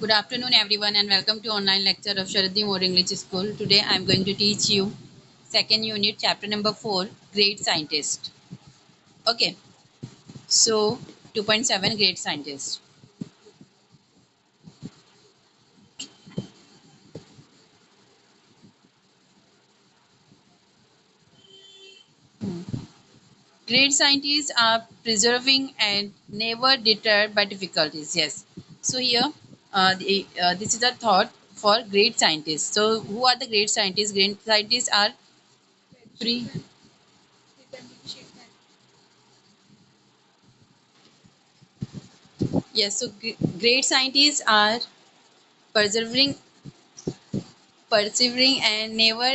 Good afternoon, everyone, and welcome to online lecture of Sharaddi More English School. Today, I am going to teach you second unit, chapter number 4, Great Scientist. Okay, so 2.7, Great Scientist. Great scientists are preserving and never deterred by difficulties. Yes. So here, this is a thought for great scientists. So who are the great scientists? Great scientists are pre. Yes. So great scientists are persevering persevering and never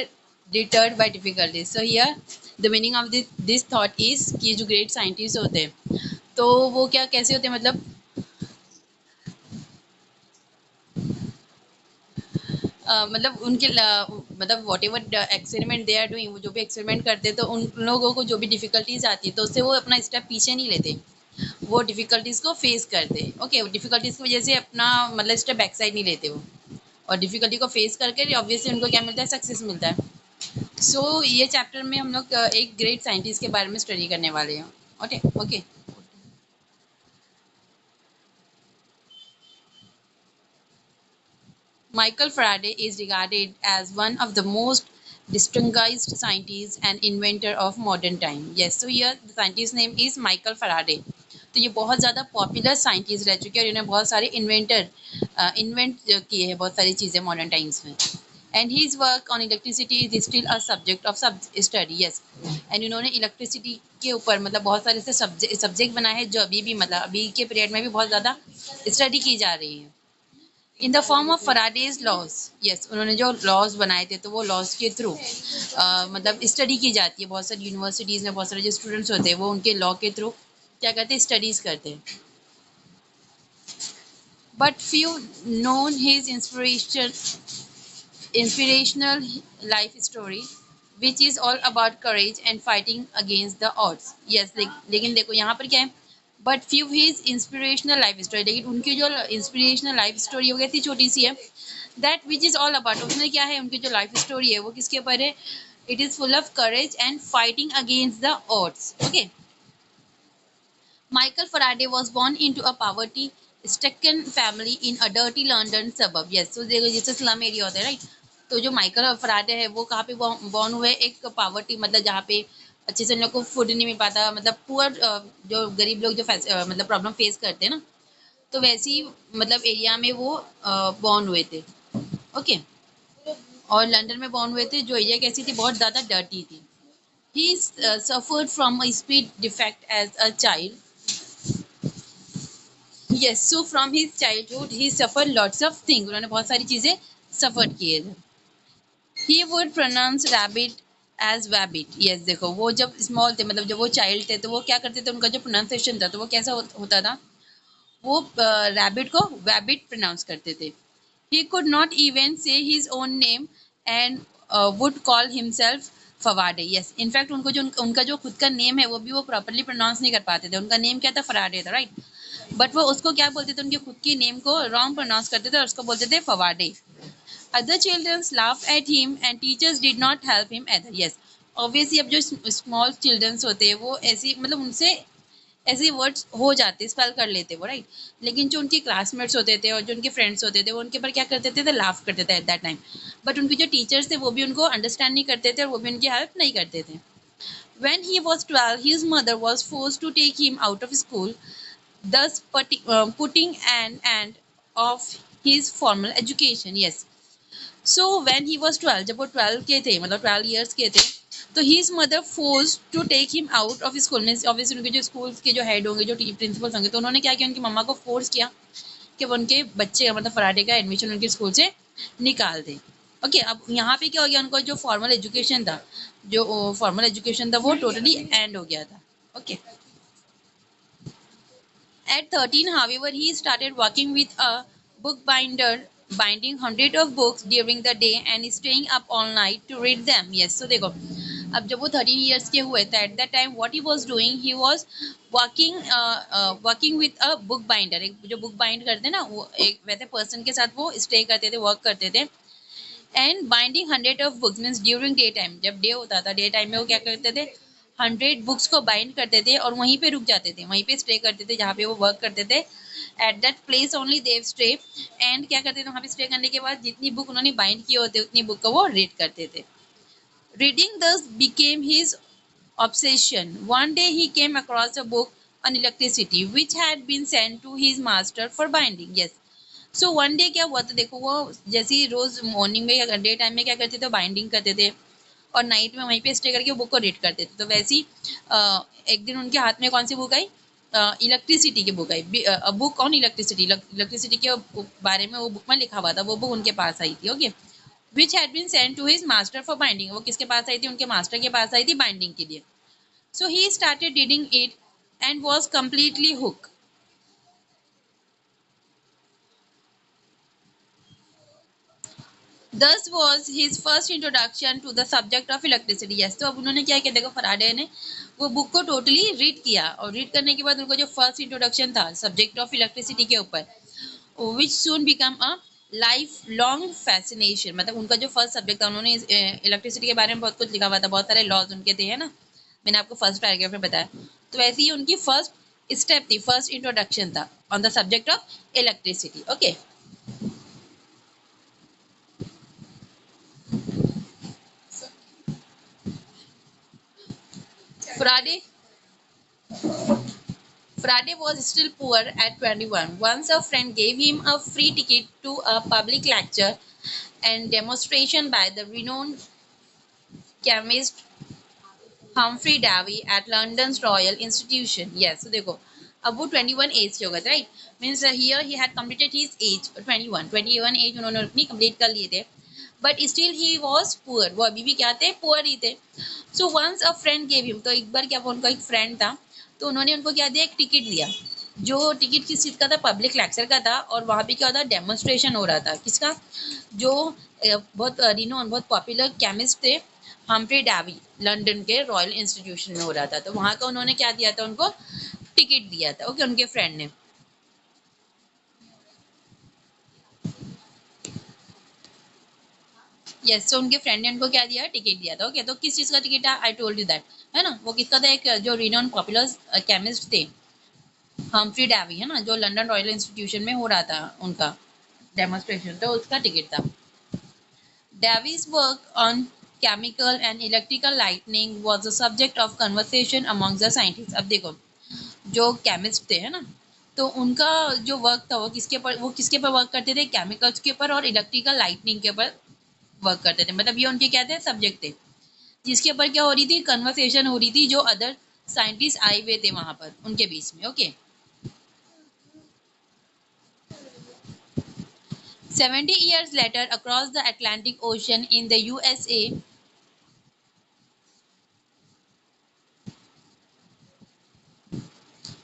deterred by difficulties. So here the meaning of this thought is कि जो great scientists होते हैं तो वो क्या कैसे होते हैं मतलब उनके मतलब whatever experiment they are doing, वो जो भी एक्सपेरिमेंट करते हैं तो उन लोगों को जो भी डिफिकल्टीज आती है तो उससे वो अपना स्टेप पीछे नहीं लेते, वो डिफिकल्टीज को फेस करते। ओके, डिफिकल्टीज की वजह से अपना मतलब स्टेप बैक साइड नहीं लेते वो, और डिफिकल्टी को फेस करके ऑब्वियसली उनको क्या मिलता है, सक्सेस मिलता है। सो ये चैप्टर में हम लोग एक ग्रेट साइंटिस्ट के बारे में स्टडी करने वाले हैं। Okay okay. Michael Faraday is regarded as one of the most distinguished scientists and inventor of modern time. Yes, so here the scientist name is Michael Faraday. तो ये बहुत ज़्यादा पॉपुलर साइंटिस्ट रह चुके हैं और इन्होंने बहुत सारे इन्वेंट किए हैं बहुत सारी चीज़ें मॉडर्न टाइम्स में। And his work on electricity is still a subject of study. Yes, and इन्होंने इलेक्ट्रिसिटी के ऊपर मतलब बहुत सारे ऐसे सब्जेक्ट बनाए हैं जो अभी भी मतलब अभी के पीरियड में भी बहुत ज़्यादा स्टडी की जा रही है। In the form of Faraday's laws. Yes, उन्होंने जो लॉज बनाए थे तो वो लॉज के थ्रू मतलब स्टडी की जाती है। बहुत सारी यूनिवर्सिटीज़ में बहुत सारे जो स्टूडेंट्स होते हैं वो उनके लॉ के थ्रू क्या करते हैं, स्टडीज़ करते हैं। But few known his inspirational life story which is all about courage and fighting against the odds. Yes, लेकिन देखो यहाँ पर क्या है, but few his inspirational life story, लेकिन उनकी जो इंस्पिरेशनल लाइफ स्टोरी हो गई थी छोटी सी है, that which is all about, उसमें क्या है, उनकी जो लाइफ स्टोरी है वो किसके ऊपर है, it is full of courage and fighting against the odds. Okay, Michael Faraday was born into a poverty stricken family in a dirty London suburb. Yes, so देखो जैसे स्लम एरिया होता है, right. तो जो माइकल फराडे है वो कहाँ पे बॉर्न हुए, एक पावर्टी मतलब जहाँ पे अच्छे से उन लोग को फूड नहीं मिल पाता, मतलब पुअर जो गरीब लोग जो मतलब प्रॉब्लम फेस करते हैं ना, तो वैसी मतलब एरिया में वो बॉर्न हुए थे। ओके, और लंदन में बॉर्न हुए थे। जो एरिया कैसी थी, बहुत ज़्यादा डर्टी थी। He suffered from a speech defect as a child. Yes, so from his childhood he suffer lots of thing, उन्होंने बहुत सारी चीज़ें सफ़र किए थे। He would pronounce rabbit as wabbit. Yes, देखो वो जब स्मॉल थे मतलब जब वो चाइल्ड थे तो वो क्या करते थे, उनका जो प्रोनाउंसिएशन था तो वो कैसा होता था, वो रैबिट को वैबिट प्रोनाउंस करते थे। He could not even say his own name and would call himself Fawaday. Yes, in fact उनको जो उनका जो खुद का नेम है वो भी वो प्रॉपरली प्रोनाउंस नहीं कर पाते थे। उनका नेम क्या था, फराडे था, राइट। बट वो उसको क्या बोलते थे, उनके खुद की नेम को रॉन्ग प्रोनाउंस करते थे और उसको बोलते थे Fawaday. Other childrens laugh at him and teachers did not help him either. Yes, obviously अब जो स्मॉल चिल्ड्रंस होते हैं वो ऐसी मतलब उनसे ऐसे वर्ड्स हो जाते, स्पेल कर लेते वो, राइट। लेकिन जो उनके क्लासमेट्स होते थे और जो उनके फ्रेंड्स होते थे वो उनके ऊपर क्या करते थे, लाफ करते थे एट दैट टाइम। बट उनके जो टीचर्स थे वो भी उनको अंडरस्टैंड नहीं करते थे और वो भी उनकी हेल्प नहीं करते थे। When he was 12, his mother was forced to take him out of school, thus putting an end of his formal education. Yes. So when he was 12, जब वो 12 के थे मतलब 12 years के थे, तो his mother forced to take him out of school। Means obviously उनके जो स्कूल के जो हेड होंगे, जो प्रिंसिपल्स होंगे, तो उन्होंने क्या किया, उनकी मम्मा को फोर्स किया कि वो उनके बच्चे मतलब फराडे का एडमिशन उनके स्कूल से निकाल दें। ओके, अब यहाँ पे क्या हो गया, उनको जो फॉर्मल एजुकेशन था, जो फॉर्मल एजुकेशन था वो टोटली एंड हो गया था। Okay, at 13, however, he started working with a bookbinder, binding hundreds of books during the day and staying up all night to read them. Yes, so देखो अब जब वो 13 years के हुए तो at that time what he was doing, he was working working with a book binder. एक जो book bind करते हैं ना, वो एक वैसे पर्सन के साथ वो स्टे करते थे, वर्क करते थे। And binding 100 of books means during day time, जब डे होता था डे टाइम में वो क्या करते थे, 100 बुक्स को बाइंड करते थे और वहीं पे रुक जाते थे, वहीं पे स्टे करते थे जहाँ पे वो वर्क करते थे। At that place only they stay. And क्या करते थे, वहाँ पे स्टे करने के बाद जितनी बुक उन्होंने बाइंड किए होते उतनी बुक को वो रीड करते थे। Reading thus became his obsession. One day he came across a book on electricity which had been sent to his master for binding. Yes. So one day क्या हुआ, तो देखो वो जैसे ही रोज मॉर्निंग में या डे टाइम में क्या करते थे, बाइंडिंग करते थे और नाइट में वहीं पे स्टे करके वो बुक को रीड करते थे। तो वैसे ही एक दिन उनके हाथ में कौन सी बुक आई, इलेक्ट्रिसिटी की book I, book on electricity. Electricity के बारे में वो बुक में लिखा हुआ था, वो बुक उनके पास आई थी। Okay, which had been send to his master for binding. वो किसके पास आई थी, उनके मास्टर के पास आई थी बाइंडिंग के लिए। So he started reading it and was completely hook. Thus was his first introduction to the subject of electricity. Yes, तो अब उन्होंने क्या किया, देखो फराडे ने वो बुक को टोटली रीड किया और रीड करने के बाद उनको जो फर्स्ट इंट्रोडक्शन था सब्जेक्ट ऑफ इलेक्ट्रिसिटी के ऊपर, which soon become a life long fascination. मतलब उनका जो फर्स्ट सब्जेक्ट था, उन्होंने इलेक्ट्रिसिटी के बारे में बहुत कुछ लिखा हुआ था, बहुत सारे लॉज उनके थे, है ना, मैंने आपको फर्स्ट पैराग्राफ में बताया। तो वैसे ही उनकी फर्स्ट स्टेप थी, फर्स्ट इंट्रोडक्शन था on the subject of electricity. Okay, फ्राडे Friday was still poor at 21. Once a friend gave him a free ticket to a public lecture and demonstration by the renowned chemist Humphrey Davy at London's Royal Institution. Yes, so देखो अब वो 21 as के हो गए थे, right, means here he had completed his age 21 age उन्होंने अपनी complete कर लिए थे, but still he was poor, वो अभी भी क्या थे, पुअर ही थे। So once a friend gave him, तो एक बार क्या, उनका एक फ्रेंड था, तो उन्होंने उनको क्या दिया, एक टिकट दिया। जो टिकट किस चीज़ का था, पब्लिक लेक्चर का था, और वहाँ पे क्या होता, डेमोन्स्ट्रेशन हो रहा था किसका, जो बहुत रिनोन बहुत पॉपुलर केमिस्ट थे हम्फ्री डेवी, लंदन के रॉयल इंस्टीट्यूशन में हो रहा था। तो वहाँ का उन्होंने क्या दिया था, उनको टिकट दिया था। ओके, उनके फ्रेंड ने। यस, तो उनके फ्रेंड ने उनको क्या दिया, टिकट दिया था। ओके, तो किस चीज़ का टिकट था, आई टोल्ड यू दैट, है ना, वो किसका था, एक जो रिनोन पॉपुलर केमिस्ट थे हम्फ्री डेवी, है ना, जो लंदन रॉयल इंस्टीट्यूशन में हो रहा था उनका डेमोन्स्ट्रेशन, तो उसका टिकट था। Davy's work on chemical and electrical lightning was the subject of conversation among the scientists. अब देखो जो केमिस्ट थे, है ना, तो उनका जो वर्क था वो किसके ऊपर वर्क करते थे, केमिकल्स के ऊपर और इलेक्ट्रिकल लाइटनिंग के ऊपर वर्क करते थे। मतलब ये उनके क्या थे, सब्जेक्ट थे, जिसके ऊपर क्या हो रही थी, कन्वर्सेशन हो रही थी, जो अदर साइंटिस्ट आए हुए थे वहां पर उनके बीच में। Okay, 70 years later across the Atlantic Ocean in the USA,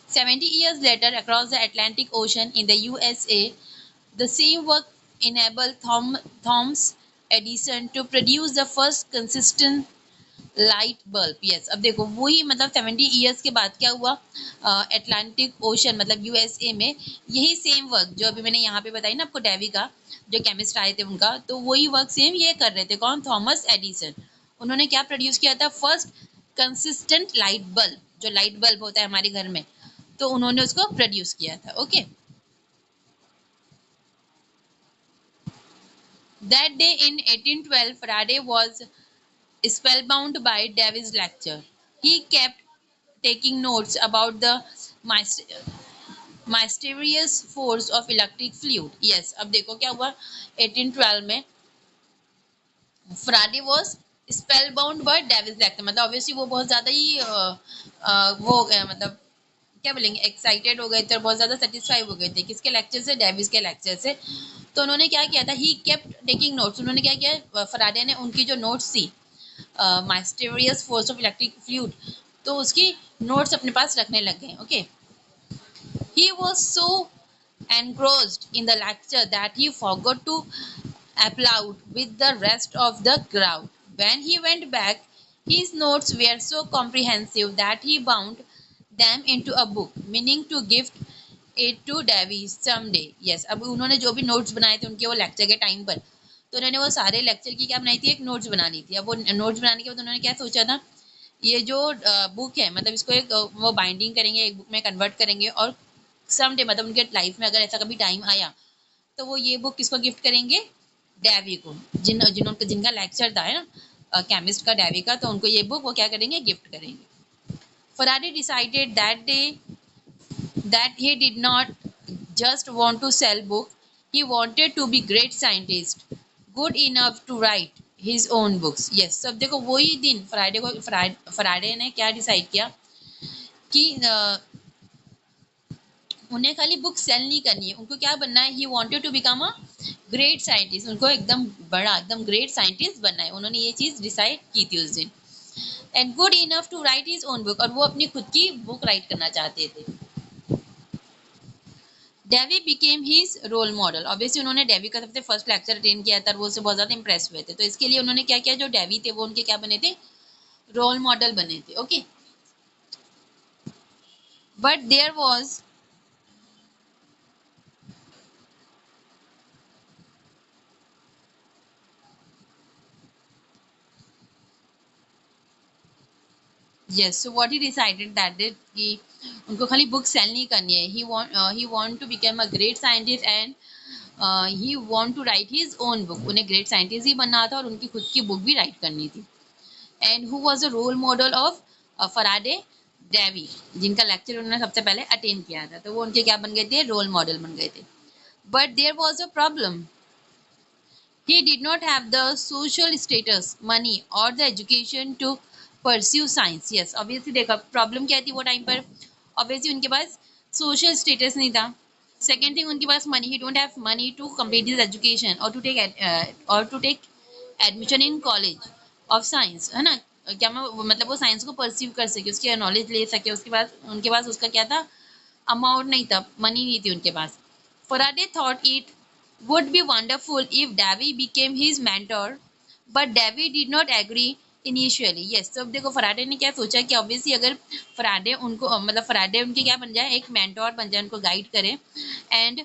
70 years later, across the Atlantic Ocean in the USA, the same work enabled Thomas Edison to produce the first consistent light bulb. Yes, अब देखो वही, मतलब 70 years के बाद क्या हुआ, Atlantic ocean मतलब USA में यही सेम वर्क जो अभी मैंने यहाँ पे बताई ना आपको, डेवी का जो केमिस्ट आए थे उनका, तो वही वर्क सेम ये कर रहे थे, कौन, थॉमस एडिसन। उन्होंने क्या प्रोड्यूस किया था, फर्स्ट कंसिस्टेंट लाइट बल्ब, जो लाइट बल्ब होता है हमारे घर में, तो उन्होंने उसको प्रोड्यूस किया था। Okay, that day in 1812 Faraday was spellbound by Davy's lecture. He kept taking notes about the mysterious force of electric fluid. Yes, अब देखो क्या हुआ, 1812 में फ्राडे was spell bound by Davis lecture. मतलब ऑब्वियसली वो बहुत ज़्यादा ही वो हो गया, मतलब क्या बोलेंगे, एक्साइटेड हो गए थे और बहुत ज़्यादा सेटिस्फाई हो गए थे किसके लेक्चर से, डेविस के लेक्चर से। तो उन्होंने क्या किया था, ही केप्ट टेकिंग नोट्स। उन्होंने क्या किया, फराडे ने उनकी जो नोट्स थी, माइस्टीरियस फोर्स ऑफ इलेक्ट्रिक फ्लूइड, तो उसकी नोट्स अपने पास रखने लग गए। Okay, he was so engrossed in the lecture that he forgot to applaud with the rest of the crowd. When he went back, His notes were so comprehensive that he bound them into a book, meaning to gift it to Davy someday. Yes, अब उन्होंने जो भी notes बनाए थे उनके वो lecture के time पर, तो उन्होंने वो सारे लेक्चर की क्या बनाई थी, एक नोट्स बनानी थी। अब वो नोट्स बनाने के बाद उन्होंने क्या सोचा था, ये जो बुक है मतलब इसको एक वो बाइंडिंग करेंगे, एक बुक में कन्वर्ट करेंगे, और समडे मतलब उनके लाइफ में अगर ऐसा कभी टाइम आया तो वो ये बुक किसको गिफ्ट करेंगे, डेवी को, जिनका लेक्चर था है ना केमिस्ट का, डेवी का, तो उनको ये बुक वो क्या करेंगे, गिफ्ट करेंगे। Faraday decided that day that he did not just want to sell book, he wanted to be great scientist, good enough to write his own books. Yes, सब देखो वही दिन फराडे ने क्या डिसाइड किया कि उन्हें खाली बुक सेल नहीं करनी है, उनको क्या बनना है, he wanted to become a great scientist, उनको एकदम बड़ा एकदम ग्रेट साइंटिस्ट बनना है, उन्होंने ये चीज़ डिसाइड की थी उस दिन। And good enough to write his own book, और वो अपनी खुद की बुक राइट करना चाहते थे। Davy became his role model, obviously उन्होंने डेवी का सबसे फर्स्ट लेक्चर अटेंड किया था, वो उससे बहुत ज़्यादा इंप्रेस हुए थे, तो इसके लिए उन्होंने क्या किया, जो डेवी थे वो उनके क्या बने थे, रोल मॉडल बने थे। Okay, but there was yes, so what he decided that did कि उनको खाली बुक सेल नहीं करनी है, he want to become a great scientist and he want to write his own book, उन्हें ग्रेट साइंटिस्ट ही बनना था और उनकी खुद की बुक भी राइट करनी थी। And who was the role model of Faraday, Davy, जिनका लेक्चर उन्होंने सबसे पहले अटेंड किया था, तो वो उनके क्या बन गए थे, रोल मॉडल बन गए थे। But there was a problem, he did not have the social status, money or the education to pursue science. Yes, obviously देखा प्रॉब्लम क्या थी वो टाइम पर, obviously उनके पास social status नहीं था। Second thing, उनके पास money, he don't have money to complete his education or to take admission in college of science, है ना, क्या मैं मतलब वो साइंस को परसीव कर सके, उसकी नॉलेज ले सके, उसके बाद उनके पास उसका क्या था, अमाउंट नहीं था, मनी नहीं थी उनके पास। Faraday thought it would be wonderful if Davy became his mentor, but Davy did not agree initially. Yes, तो अब देखो फराडे ने क्या सोचा कि ऑब्वियसली अगर फराडे उनको मतलब फराडे उनके क्या बन जाए, एक मेंटोर बन जाए, उनको गाइड करे। एंड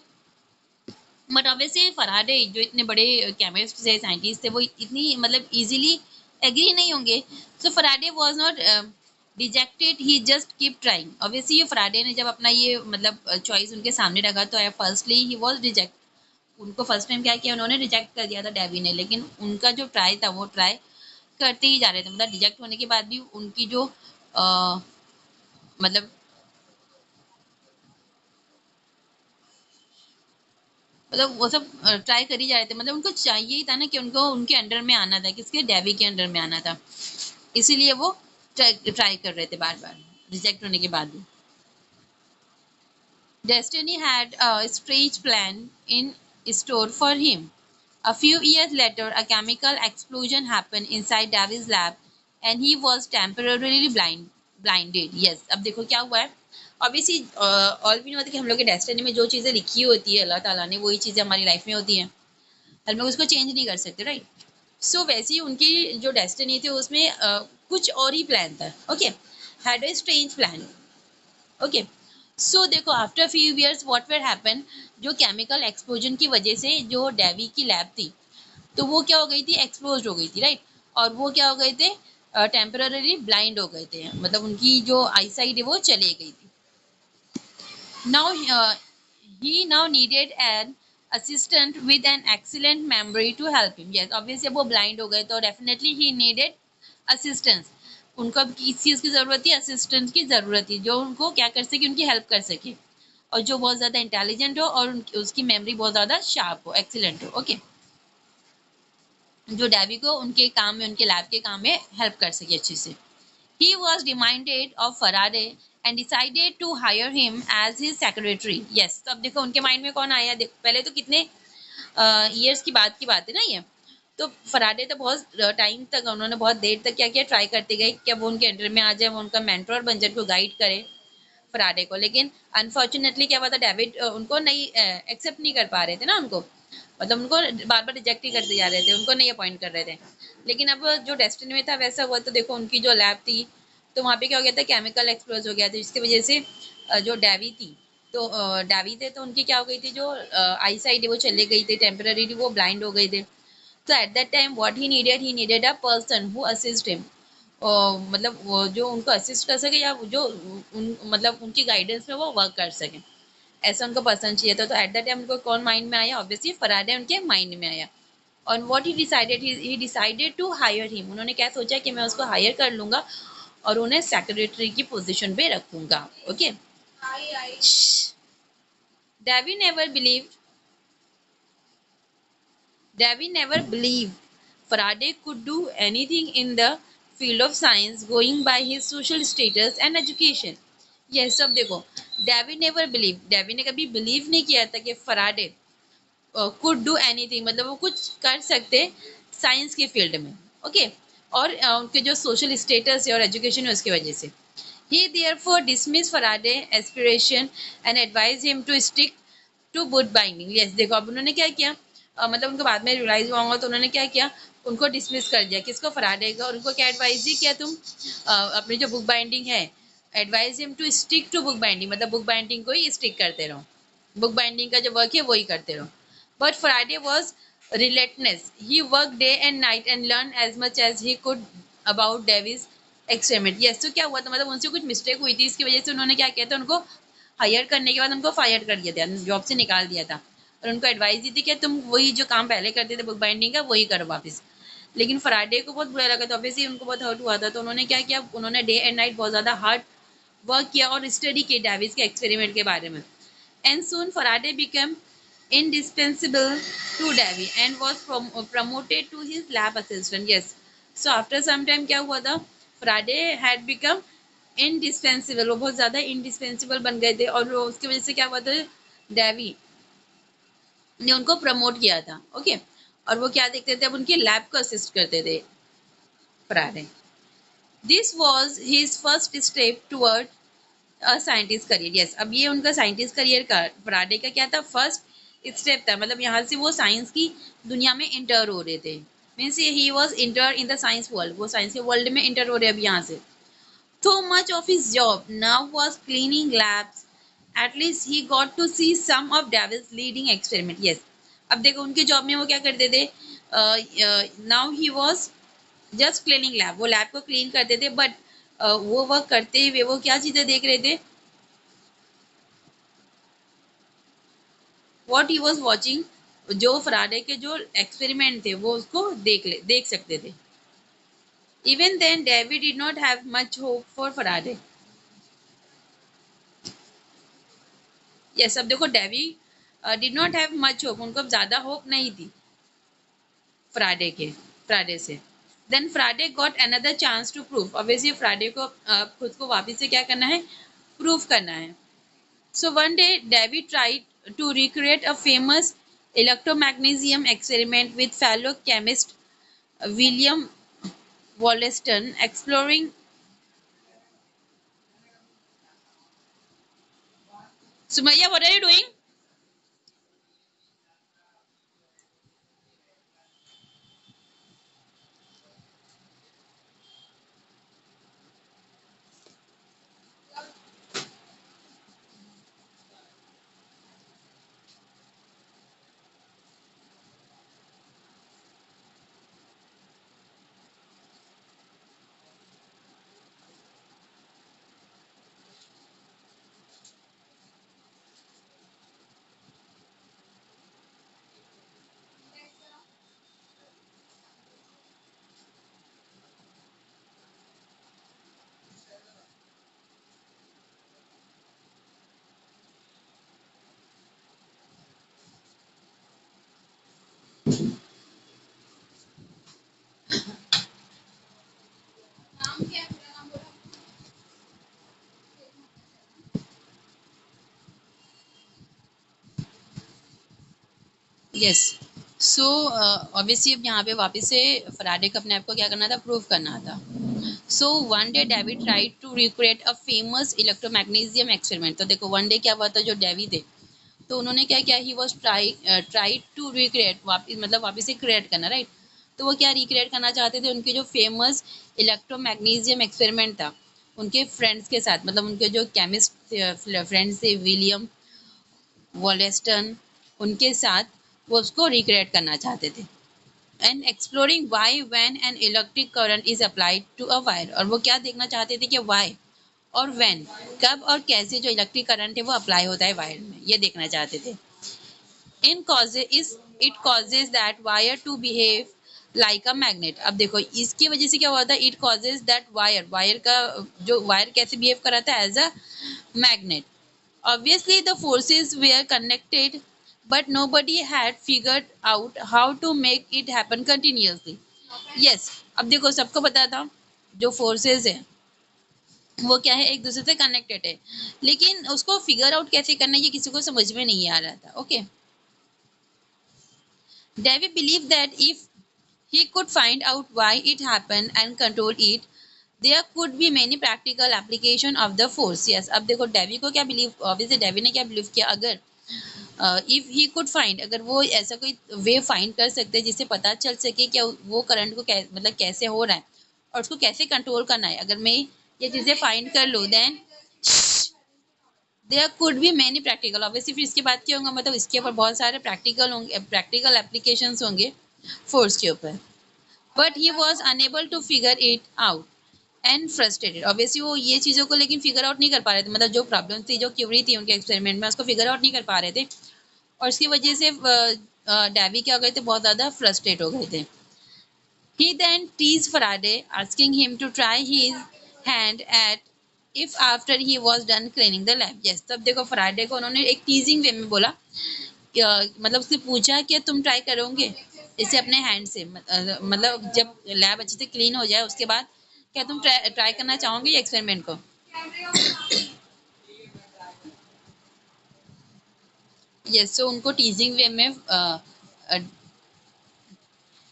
बट ऑब्वियसली फराडे जो इतने बड़े केमिस्ट थे, साइंटिस्ट थे, वो इतनी मतलब इजीली एग्री नहीं होंगे। So Faraday was not dejected, he just keep trying. Obviously ये फराडे ने जब अपना ये मतलब चॉइस उनके सामने रखा तो फर्स्टली ही वाज रिजेक्ट, उनको फर्स्ट टाइम क्या किया, उन्होंने रिजेक्ट कर दिया था डेवी ने, लेकिन उनका जो ट्राई था वो ट्राई करते ही जा रहे थे, मतलब रिजेक्ट होने के बाद भी उनकी जो मतलब मतलब वो सब ट्राई कर ही जा रहे थे, मतलब उनको चाहिए ही था ना कि उनको उनके अंडर में आना था, किसके, डेवी के अंडर में आना था, इसीलिए वो ट्राई कर रहे थे बार बार, रिजेक्ट होने के बाद भी। Destiny had a strange plan in store for him. A few years later, a chemical explosion happened inside Davis' lab, and he was temporarily blinded. Yes, अब देखो क्या हुआ है। Obviously, all we know है कि हम लोग के डेस्टिनी में जो चीज़ें लिखी होती है अल्लाह ताला ने, वही चीज़ें हमारी लाइफ में होती हैं, हम लोग उसको चेंज नहीं कर सकते, राइट। सो वैसे ही उनकी जो डेस्टिनी थी उसमें कुछ और ही प्लान था। Okay, had a strange plan. Okay, so देखो after few years what will happen, जो केमिकल एक्सप्लोजन की वजह से जो डेवी की लैब थी तो वो क्या हो गई थी, एक्सपोज हो गई थी, राइट। और वो क्या हो गए थे, टेम्पररी ब्लाइंड हो गए थे, मतलब उनकी जो आई साइट है वो चले गई थी। Now he now needed an assistant with an excellent memory to help him. Yes, obviously वो ब्लाइंड हो गए तो डेफिनेटली ही नीडेड असिस्टेंस, उनको अब किस चीज़ की ज़रूरत थी, असिस्टेंट की ज़रूरत थी, जो उनको क्या कर सके, उनकी हेल्प कर सके, और जो बहुत ज़्यादा इंटेलिजेंट हो और उसकी मेमोरी बहुत ज़्यादा शार्प हो, एक्सीलेंट हो। ओके, जो डेवी को उनके काम में, उनके लैब के काम में हेल्प कर सके अच्छे से। He was reminded of Faraday and decided to hire him as his secretary. Yes, तो अब देखो उनके माइंड में कौन आया, देखो पहले तो कितने ईयर्स की बात है ना ये, तो फराडे तो बहुत टाइम तक, उन्होंने बहुत देर तक क्या किया, ट्राई करते गए कि अब वो उनके अंडर में आ जाए, वो उनका मेंटोर बन जाए, उनको गाइड करे फराडे को। लेकिन अनफॉर्चुनेटली क्या हुआ था, डेविड उनको नहीं एक्सेप्ट नहीं कर पा रहे थे ना उनको, मतलब उनको बार बार रिजेक्ट ही करते जा रहे थे, उनको नहीं अपॉइंट कर रहे थे। लेकिन अब जो डेस्टिनी में था वैसा हुआ, तो देखो उनकी जो लैब थी तो वहाँ पे क्या हो गया था, केमिकल एक्सप्लोज हो गया था, जिसकी वजह से जो डेवी थी, तो डेवी थे तो उनकी क्या हो गई थी, जो आई साइड है वो चले गई थी, टेम्पररी वो ब्लाइंड हो गए थे। तो at that time what he needed a person who assist him, मतलब वो जो उनको असिस्ट कर सके, या जो मतलब उनकी गाइडेंस में वो वर्क कर सके, ऐसा उनको पर्सन चाहिए था। तो एट दैट टाइम उनको कौन माइंड में आया, ऑब्वियसली फराडे उनके माइंड में आया। और what he decided to hire him, उन्होंने क्या सोचा कि मैं उसको हायर कर लूंगा और उन्हें सेक्रेटरी की पोजीशन पे रखूंगा। Okay, Davy never believed Davy never believed Faraday could do anything in the field of science going by his social status and education. यह सब देखो, डेवी नेवर बिलीव, डेवी ने कभी बिलीव नहीं किया था कि फराडे कुड डू एनीथिंग, मतलब वो कुछ कर सकते साइंस के फील्ड में। ओके, और उनके जो सोशल स्टेटस है और एजुकेशन है उसकी वजह से। He therefore dismissed Faraday aspiration and advised him to stick to wood binding. Yes देखो, अब उन्होंने क्या किया, मतलब उनको बाद में रियलाइज हुआ होगा, तो उन्होंने क्या किया, उनको डिसमिस कर दिया, किसको, फराडे का। और उनको क्या एडवाइस दी, क्या तुम अपनी जो बुक बाइंडिंग है, advise him to stick to book binding, मतलब बुक बाइंडिंग को ही स्टिक करते रहो, बुक बाइंडिंग का जो वर्क है वही करते रहो। But Faraday was relentless, he work day and night and learn as much as he could about Davy's experiment. Yes, तो क्या हुआ था, मतलब उनसे कुछ मिस्टेक हुई थी, इसकी वजह से उन्होंने क्या किया था, उनको हायर करने के बाद उनको फायर कर दिया था, जॉब से निकाल दिया था। और उनको एडवाइस दी थी कि तुम वही जो काम पहले करते थे बुक बाइंडिंग का वही करो वापस। लेकिन फराडे को बहुत बुरा लगा था, ऑब्वियसली उनको बहुत हर्ट हुआ था, तो उन्होंने क्या किया, उन्होंने डे एंड नाइट बहुत ज़्यादा हार्ड वर्क किया और स्टडी की डेविस के एक्सपेरिमेंट के बारे में। And soon Faraday become indispensable to Davy and was promoted to his lab assistant. Yes, so after some time क्या हुआ था, फराडे had become indispensable, वो बहुत ज़्यादा indispensable बन गए थे, और उसकी वजह से क्या हुआ था, डेवी ने उनको प्रमोट किया था। ओके, और वो क्या देखते थे, अब उनकी लैब को असिस्ट करते थे Faraday. This was his first step toward scientist career. Yes, अब ये उनका साइंटिस्ट करियर का, फराडे का क्या था, फर्स्ट स्टेप था, मतलब यहाँ से वो साइंस की दुनिया में इंटर हो रहे थे, means he was inter in the science world, वो साइंस के वर्ल्ड में इंटर हो रहे अब यहाँ से। So much of his job now was cleaning labs. At least he got to see some of Davis leading experiment. Yes, अब देखो उनके जॉब में वो क्या करते थे, now he was just cleaning lab, वो लैब को क्लीन करते थे, बट वो वर्क करते हुए वो क्या चीज़ें देख रहे थे, वॉट ही वॉज वॉचिंग, जो फराडे के जो एक्सपेरिमेंट थे वो उसको देख सकते थे। Even then David did not have much hope for Faraday. Yes, अब देखो Davy did not have much hope, उनको अब ज़्यादा होप नहीं थी फ्राइडे से। Then Faraday got another chance to prove, obviously Faraday को खुद को वापस से क्या करना है, प्रूव करना है। So one day Davy tried to recreate a famous electromagnetism experiment with fellow chemist William Wollaston exploring. Sumaiya, what are you doing? Yes, so obviously अब यहाँ पे वापस से फराडे को अपने आप को क्या करना था, प्रूव करना था। So one day David tried to recreate a famous electromagnetism experiment. तो देखो वन डे क्या हुआ था, जो डेवी थे तो उन्होंने क्या किया, he was try to recreate, वापिस से क्रिएट करना, राइट। तो वो क्या रिक्रिएट करना चाहते थे, उनके जो फेमस इलेक्ट्रोमैग्नीशियम एक्सपेरिमेंट था उनके फ्रेंड्स के साथ, मतलब उनके जो केमिस्ट फ्रेंड्स थे विलियम वॉलेस्टन, उनके साथ वो उसको रिक्रिएट करना चाहते थे। And exploring why when an electric current is applied to a wire, और वो क्या देखना चाहते थे कि वाई और व्हेन, कब और कैसे जो इलेक्ट्रिक करंट है वो अप्लाई होता है वायर में, ये देखना चाहते थे। इन causes is it causes that wire to behave like a magnet। अब देखो इसकी वजह से क्या हुआ था, इट causes that वायर का जो वायर कैसे बिहेव कर रहा था as a magnet. Obviously the forces were connected but nobody had figured out how to make it happen continuously। yes, अब देखो सबको पता था जो फोर्सेस है वो क्या है, एक दूसरे से कनेक्टेड है, लेकिन उसको फिगर आउट कैसे करना है ये किसी को समझ में नहीं आ रहा था। Okay, Davy believed that if he could find out why it happened and control it, there could be many practical application of the force। yes, अब देखो डेवी को क्या बिलीव, ऑब्वियसली डेवी ने क्या बिलीव किया, अगर इफ ही कुड फाइंड, अगर वो ऐसा कोई वे फाइंड कर सकते हैं जिससे पता चल सके कि वो करंट को मतलब कैसे हो रहा है और उसको कैसे कंट्रोल करना है, अगर मैं ये चीज़ें फाइंड कर लूँ then there could be many practical, obviously फिर इसके बाद क्या होगा, मतलब इसके ऊपर बहुत सारे प्रैक्टिकल होंगे, प्रैक्टिकल एप्लीकेशंस होंगे फोर्स के ऊपर। But he was unable to figure it out and frustrated, obviously वो ये चीज़ों को लेकिन फिगर आउट नहीं कर पा रहे थे, मतलब जो प्रॉब्लम थी जो क्यूरी थी उनके एक्सपेरिमेंट में उसको फिगर आउट नहीं कर पा रहे थे, और इसकी वजह से डैवी क्या हो गए थे, बहुत ज़्यादा फ्रस्ट्रेट हो गए थे। He then teased Faraday, asking him to try his hand at if after he was done cleaning the lab। yes, तब देखो फराडे को उन्होंने एक टीजिंग वे में बोला, मतलब उससे पूछा कि तुम ट्राई करोगे इसे अपने हैंड से, मतलब जब लैब अच्छे से क्लीन हो जाए उसके बाद क्या तुम ट्राई करना चाहोगे ये एक्सपेरिमेंट को। यस, सो उनको टीजिंग वे में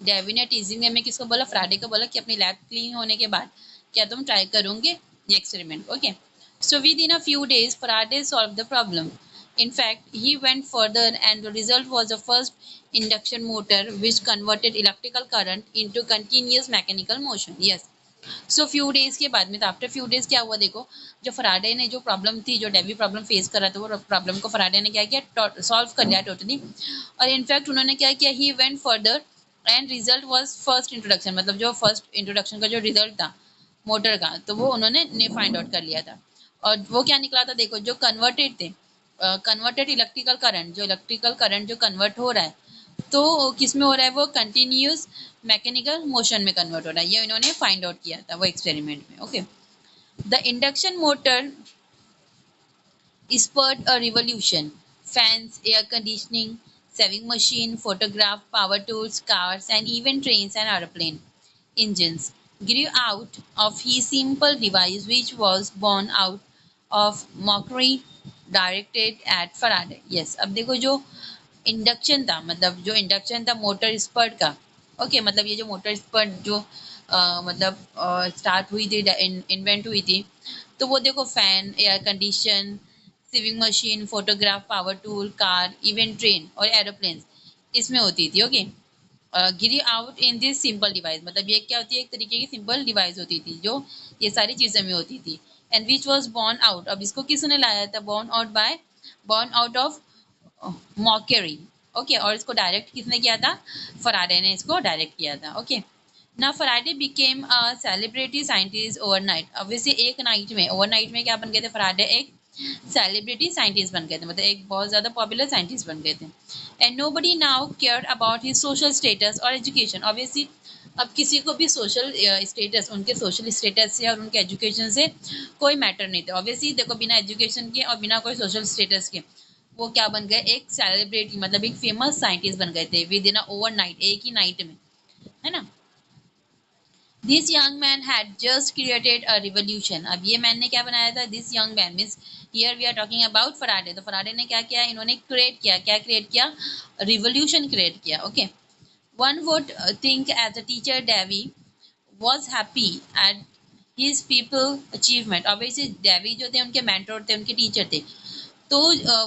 डेवी ने टीजिंग वे में किसको बोला, फ्राइडे को बोला कि अपनी लैब क्लीन होने के बाद क्या तुम ट्राई करोगे ये experiment. Okay, so with in a few days Friday solve the problem. In fact, he went further and the result was the first induction motor which converted electrical current into continuous mechanical motion। Yes, so few days के बाद में, तो after few days क्या हुआ देखो, जो Faraday ने जो प्रॉब्लम थी, जो डेवी प्रॉब्लम फेस कर रहा था, वो प्रॉब्लम को फराडे ने क्या किया, सॉल्व कर लिया टोटली। और इनफैक्ट उन्होंने क्या किया, he went further and result was first introduction, मतलब जो फर्स्ट इंट्रोडक्शन का जो रिजल्ट था मोटर का, तो वो उन्होंने फाइंड आउट कर लिया था। और वो क्या निकला था देखो, जो कन्वर्टेड थे, कन्वर्टेड इलेक्ट्रिकल करंट, जो इलेक्ट्रिकल करंट जो कन्वर्ट हो रहा है तो किस में हो रहा है, वो कंटिन्यूस मैकेनिकल मोशन में कन्वर्ट हो रहा है, ये इन्होंने फाइंड आउट किया था वो एक्सपेरिमेंट में। Okay, the induction motor spurred a revolution। Fans, air conditioning, sewing machine, photograph, power tools, cars, and even trains and aeroplane engines grew out of his simple device, which was born out of mockery directed at Faraday। yes, अब देखो जो induction था, मतलब जो induction था motor spurt का, okay, मतलब ये जो मोटर स्पर्ट जो मतलब स्टार्ट हुई थी, इन्वेंट हुई थी, तो वो देखो fan, air condition, sewing machine, photograph, power tool, car, even train और एरोप्लेन इसमें होती थी। ओके, गिरी out in this simple device, मतलब ये क्या होती है, एक तरीके की सिंपल डिवाइस होती थी जो ये सारी चीज़ें में होती थी। And which was born out, अब इसको किसने लाया था, बॉर्न आउट ऑफ मॉकेरी। ओके, और इसको डायरेक्ट किसने किया था, फराडे ने इसको डायरेक्ट किया था। ओके, ना Faraday became a celebrity scientist overnight, अब वैसे एक नाइट में, ओवरनाइट में क्या बन गए थे फराडे, एक सेलिब्रिटी साइंटिस्ट बन गए थे, मतलब एक बहुत ज़्यादा पॉपुलर साइंटिस्ट बन गए थे। And nobody now care about his social status और एजुकेशन, ऑब्वियसली अब किसी को भी सोशल स्टेटस, उनके सोशल स्टेटस से और उनके एजुकेशन से कोई मैटर नहीं था। ऑब्वियसली देखो बिना एजुकेशन के और बिना कोई सोशल स्टेटस के वो क्या बन गए, एक सेलिब्रिटी, मतलब एक फेमस साइंटिस्ट बन गए थे विद इन ओवरनाइट, एक ही नाइट में, है ना। This young man had just created a revolution, अब ये मैन ने क्या बनाया था, this young man means here we are talking about Faraday, तो फराडे ने क्या किया, इन्होंने क्रिएट किया, क्या क्रिएट किया, रिवोल्यूशन क्रिएट किया। Okay, one would think as a teacher Davy was happy at his people achievement। obviously Davy जो थे उनके मेंटर थे, उनके टीचर थे, तो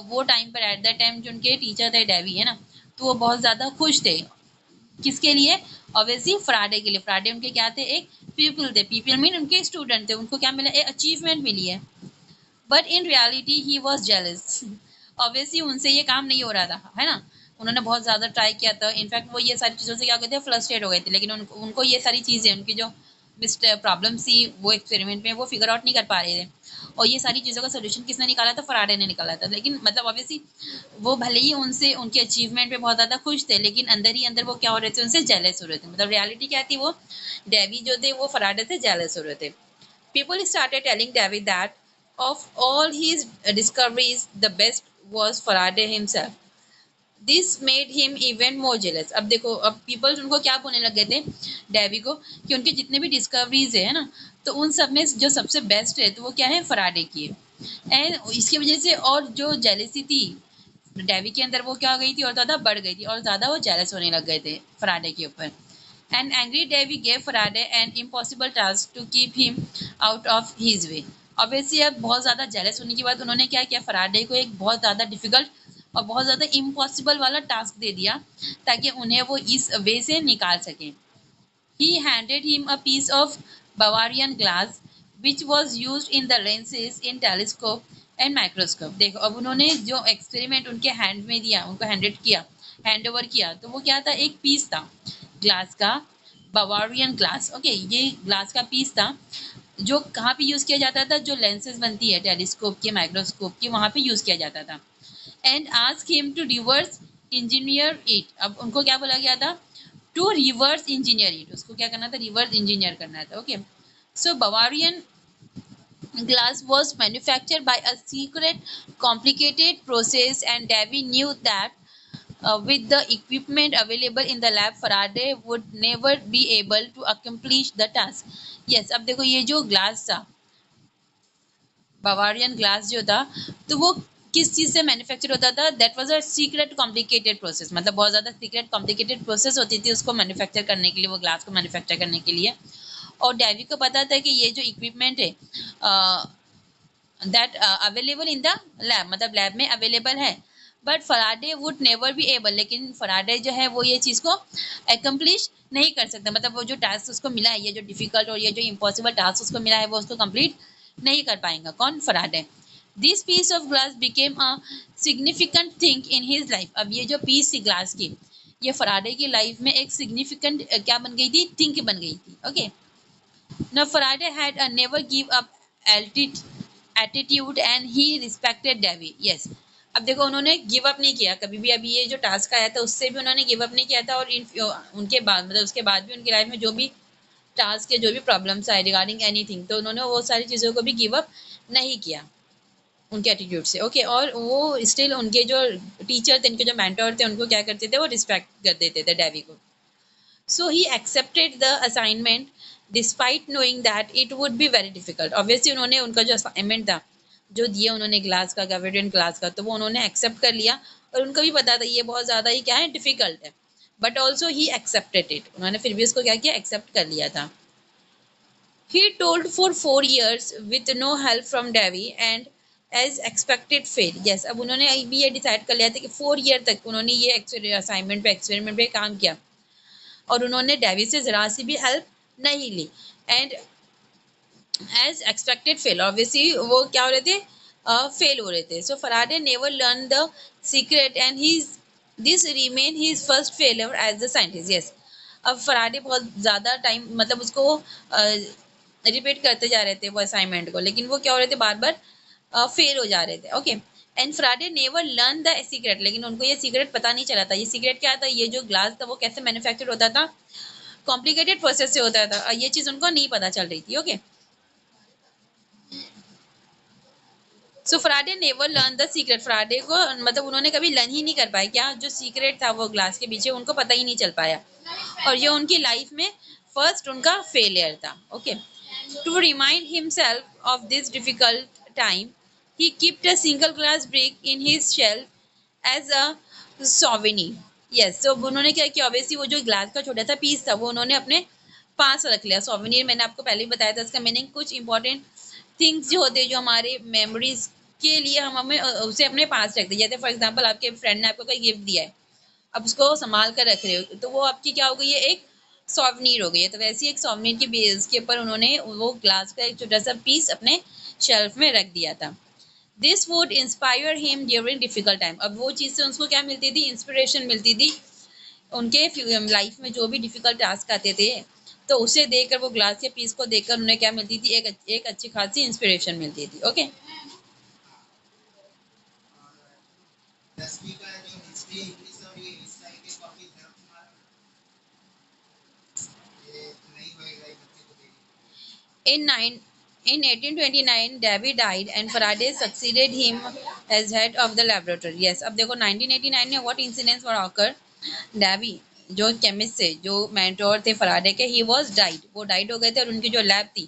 वो टाइम पर एट दैट टाइम जो उनके टीचर थे डेवी है ना, तो वो बहुत ज़्यादा खुश थे। किसके लिए? ऑब्वियसली फ्राडे के लिए। फ्राडे उनके क्या थे? एक पीपल थे। पीपल मीन उनके स्टूडेंट थे। उनको क्या मिला? एक अचीवमेंट मिली है। But in reality he was jealous. Obviously उनसे ये काम नहीं हो रहा था, है ना। उन्होंने बहुत ज़्यादा ट्राई किया था। इनफैक्ट वो ये सारी चीज़ों से क्या हो गए थे? फ्रस्ट्रेट हो गए थे। लेकिन उनको ये सारी चीज़ें, उनकी जो प्रॉब्लम्स थी वो एक्सपेरिमेंट में, वो फिगर आउट नहीं कर पा रहे थे। और ये सारी चीज़ों का सोल्यूशन किसने निकाला था? फराडे ने निकाला था। लेकिन मतलब ऑब्वियसली वो भले ही उनसे, उनके अचीवमेंट पे बहुत ज़्यादा खुश थे, लेकिन अंदर ही अंदर वो क्या हो रहे थे? उनसे जेलस हो रहे थे। मतलब रियलिटी क्या थी? वो डेवी जो थे वो फराडे से जेलस हो रहे थे। People started telling David that of all his discoveries, the best was Faraday himself. This made him even more jealous. अब देखो, अब पीपल उनको क्या बोलने लग गए थे? डेवी को, कि उनके जितने भी डिस्कवरीज है ना, तो उन सब में जो सबसे बेस्ट है तो वो क्या है? फराडे की है। एंड इसकी वजह से और जो जेलेसी थी डेवी के अंदर, वो क्या हो गई थी? और ज़्यादा बढ़ गई थी, और ज़्यादा वो जेलस होने लग गए थे फराडे के ऊपर। An angry Davy gave Faraday an impossible task to keep him out of his way. Obviously अब बहुत ज़्यादा जेलस होने के बाद उन्होंने क्या किया? फराडे को एक बहुत ज़्यादा डिफिकल्ट और बहुत ज़्यादा इम्पॉसिबल वाला टास्क दे दिया, ताकि उन्हें वो इस वे से निकाल सकें। He handed him a piece of Bavarian glass which was used in the lenses in telescope and microscope. देखो, अब उन्होंने जो एक्सपेरिमेंट उनके हैंड में दिया, उनको हैंड ओवर किया, तो वो क्या था? एक पीस था ग्लास का, बवारियन ग्लास। ओके, ये ग्लास का पीस था जो कहाँ पे यूज़ किया जाता था? जो लेंसेज बनती है टेलीस्कोप की, माइक्रोस्कोप की, वहाँ पे यूज़ किया जाता था। And ask him to reverse engineer it. अब उनको क्या बोला गया था? To reverse engineer it. उसको क्या करना था? रिवर्स इंजीनियर करना था। Okay, so Bavarian glass was manufactured by a secret complicated process, and Davy knew that with the equipment available in the lab, Faraday would never be able to accomplish the task. Yes, अब देखो, ये जो glass था, बवारियन glass जो था, तो वो किस चीज़ से मैन्युफैक्चर होता था? That was a secret complicated process. मतलब बहुत ज़्यादा सीक्रेट कॉम्प्लिकेटेड प्रोसेस होती थी उसको मैन्युफैक्चर करने के लिए, वो ग्लास को मैन्युफैक्चर करने के लिए। और डेवी को पता था कि ये जो इक्विपमेंट है that available in the lab, मतलब लैब में अवेलेबल है। But Faraday would never be able, लेकिन फराडे जो है वो ये चीज़ को एकम्प्लिश नहीं कर सकता। मतलब वो जो टास्क उसको मिला है, ये जो डिफिकल्ट और ये जो इम्पॉसिबल टास्क उसको मिला है, वो उसको कंप्लीट नहीं कर पाएंगा। कौन? Faraday. This piece of glass became a significant thing in his life. अब ये जो पीस थी ग्लास की, ये फराडे की लाइफ में एक सिग्निफिकेंट क्या बन गई थी? थिंक बन गई थी। Okay, now Faraday had a never give up attitude and he respected Davy. Yes. अब देखो, उन्होंने गिव अप नहीं किया कभी भी। अभी ये जो टास्क आया था उससे भी उन्होंने गिव अप नहीं किया था, और उनके बाद, मतलब उसके बाद भी उनकी लाइफ में जो भी टास्क है, जो भी प्रॉब्लम्स आए रिगार्डिंग एनीथिंग, तो उन्होंने वो सारी चीज़ों को भी गिव अप नहीं किया उनके एटीट्यूड से। ओके, और वो स्टिल उनके जो टीचर थे, उनके जो मेंटर थे, उनको क्या करते थे? वो रिस्पेक्ट कर देते थे डेवी को। So he accepted the assignment despite knowing that it would be very difficult. Obviously उन्होंने उनका जो असाइनमेंट था, जो दिया उन्होंने ग्लास का, गवर्डियन ग्लास का, तो वो उन्होंने एक्सेप्ट कर लिया, और उनको भी पता था ये बहुत ज़्यादा ही क्या है? डिफिकल्ट है। But also he accepted it. उन्होंने फिर भी उसको क्या किया? एक्सेप्ट कर लिया था। He told for 4 years with no help from Davy and as expected failed. Yes, अब उन्होंने भी ये डिसाइड कर लिया था कि 4 ईयर तक उन्होंने ये असाइनमेंट पे, एक्सपेरिमेंट पे काम किया, और उन्होंने डेवी से ज़रा सी भी हेल्प नहीं ली। And as expected fail, obviously वो क्या हो रहे थे? फेल हो रहे थे। So Faraday never learn the secret and he this remain his first failure as the scientist. Yes, अब फराडे बहुत ज़्यादा टाइम, मतलब उसको रिपीट करते जा रहे थे वो असाइनमेंट को, लेकिन वो क्या हो रहे थे? बार बार फेल हो जा रहे थे। Okay, and फ्राडे never learn the secret, लेकिन उनको ये सीक्रेट पता नहीं चला था। ये सीक्रेट क्या था? ये जो ग्लास था वो कैसे मैन्युफैक्चर होता था? कॉम्प्लिकेटेड प्रोसेस से होता था, ये चीज़ उनको नहीं पता चल रही थी। Okay, so फ्राडे never learn the secret. फ्राडे को, मतलब उन्होंने कभी लर्न ही नहीं कर पाया क्या? जो सीक्रेट था वो ग्लास के पीछे, उनको पता ही नहीं चल पाया, और ये उनकी लाइफ में फर्स्ट उनका फेलियर था। Okay, to remind himself of this difficult time he kept a single glass brick in his shelf as a souvenir. Yes, तो उन्होंने क्या किया? ऑब्वियसली वो जो ग्लास का छोटा सा पीस था वो उन्होंने अपने पास रख लिया। सोवेनियर मैंने आपको पहले ही बताया था, इसका मीनिंग कुछ इंपॉर्टेंट थिंग्स जो होते हैं, जो हमारे मेमोरीज के लिए हम हमें उसे अपने पास रखते हैं। जैसे फॉर एग्जांपल आपके फ्रेंड ने आपको कोई गिफ्ट दिया है, अब उसको संभाल कर रख रहे हो, तो वो आपकी क्या हो गई है, एक सॉवनीर हो गई है। तो वैसे ही एक सॉवनीर की बेस के ऊपर उन्होंने वो ग्लास का एक छोटा सा पीस अपने शेल्फ में रख दिया था। This would inspire him during difficult time. अब वो चीज़ से उसको क्या मिलती थी, इंस्पिरेशन मिलती थी उनके लाइफ में जो भी डिफिकल्ट टास्क आते थे, तो उसे देखकर, वो ग्लास के पीस को देखकर उन्हें क्या मिलती थी, एक अच्छी खासी इंस्पिरेशन मिलती थी। Okay, in nine in 1829 Davy died and Faraday succeeded him as head of the laboratory. Yes, अब देखो 1989 में what incidents were occur, Davy जो केमिस्ट थे, जो मेंटोर थे फराडे के, ही वाज डाइड, वो डाइड हो गए थे और उनकी जो लैब थी